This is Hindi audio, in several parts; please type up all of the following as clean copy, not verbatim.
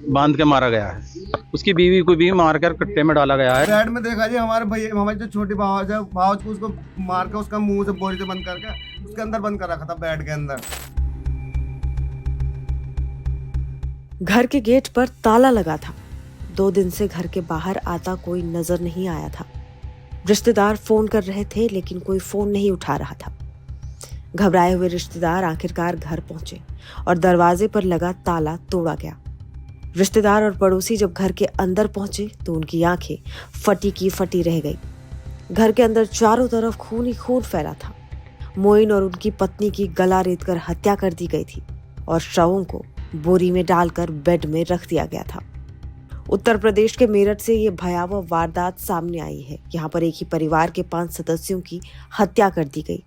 बांध के मारा गया है। उसकी बीवी को भी मारकर कट्टे में डाला गया है। बेड में देखा जी हमारे भैया, हमारी जो छोटी भावज है, भावज को उसको मार के उसका मुंह से बोरी से बंद करके उसके अंदर बंद कर रखा था, बेड के अंदर। घर के गेट पर ताला लगा था। 2 दिन से घर के बाहर आता कोई नजर नहीं आया था। रिश्तेदार फोन कर रहे थे लेकिन कोई फोन नहीं उठा रहा था। घबराए हुए रिश्तेदार आखिरकार घर पहुंचे और दरवाजे पर लगा ताला तोड़ा गया। रिश्तेदार और पड़ोसी जब घर के अंदर पहुंचे तो उनकी आंखें फटी की फटी रह गई। घर के अंदर चारों तरफ खून ही खून फैला था। मोइन और उनकी पत्नी की गला रेतकर हत्या कर दी गई थी और शवों को बोरी में डालकर बेड में रख दिया गया था। उत्तर प्रदेश के मेरठ से ये भयावह वारदात सामने आई है। यहाँ पर एक ही परिवार के 5 सदस्यों की हत्या कर दी गई।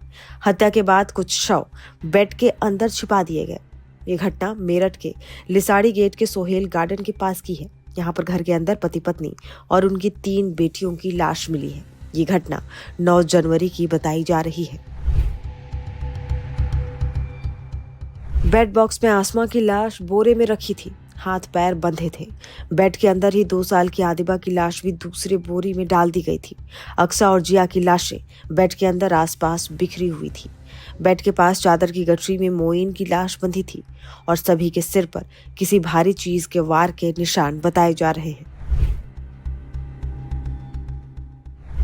हत्या के बाद कुछ शव बेड के अंदर छिपा दिए गए। ये घटना मेरठ के लिसाड़ी गेट के सोहेल गार्डन के पास की है। यहाँ पर घर के अंदर पति पत्नी और उनकी 3 बेटियों की लाश मिली है। ये घटना 9 जनवरी की बताई जा रही है। बेड बॉक्स में आसमा की लाश बोरे में रखी थी, हाथ पैर बंधे थे। बेड के अंदर ही 2 साल की आदिबा की लाश भी दूसरे बोरी में डाल दी गई थी। अक्सा और जिया की लाशें बेड के अंदर आसपास बिखरी हुई थी। बेड के पास चादर की गठरी में मोइन की लाश बंधी थी और सभी के सिर पर किसी भारी चीज के वार के निशान बताए जा रहे हैं।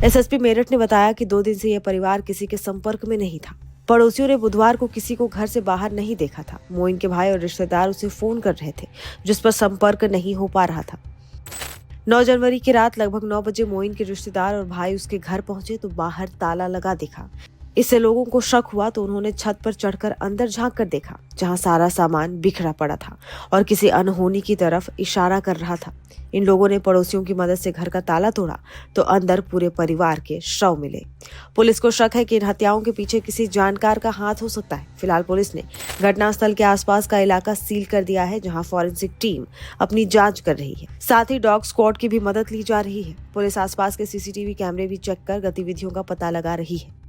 एसएसपी मेरठ ने बताया कि 2 दिन से यह परिवार किसी के संपर्क में नहीं था। पड़ोसियों ने बुधवार को किसी को घर से बाहर नहीं देखा था। मोइन के भाई और रिश्तेदार उसे फोन कर रहे थे, जिस पर संपर्क नहीं हो पा रहा था। 9 जनवरी की रात लगभग 9 बजे मोइन के रिश्तेदार और भाई उसके घर पहुंचे तो बाहर ताला लगा दिखा। इससे लोगों को शक हुआ तो उन्होंने छत पर चढ़कर अंदर झांक कर देखा, जहां सारा सामान बिखरा पड़ा था और किसी अनहोनी की तरफ इशारा कर रहा था। इन लोगों ने पड़ोसियों की मदद से घर का ताला तोड़ा तो अंदर पूरे परिवार के शव मिले। पुलिस को शक है कि इन हत्याओं के पीछे किसी जानकार का हाथ हो सकता है। फिलहाल पुलिस ने घटनास्थल के आसपास का इलाका सील कर दिया है, जहां फॉरेंसिक टीम अपनी जांच कर रही है। साथ ही डॉग स्क्वाड की भी मदद ली जा रही है। पुलिस आसपास के सीसीटीवी कैमरे भी चेक कर गतिविधियों का पता लगा रही है।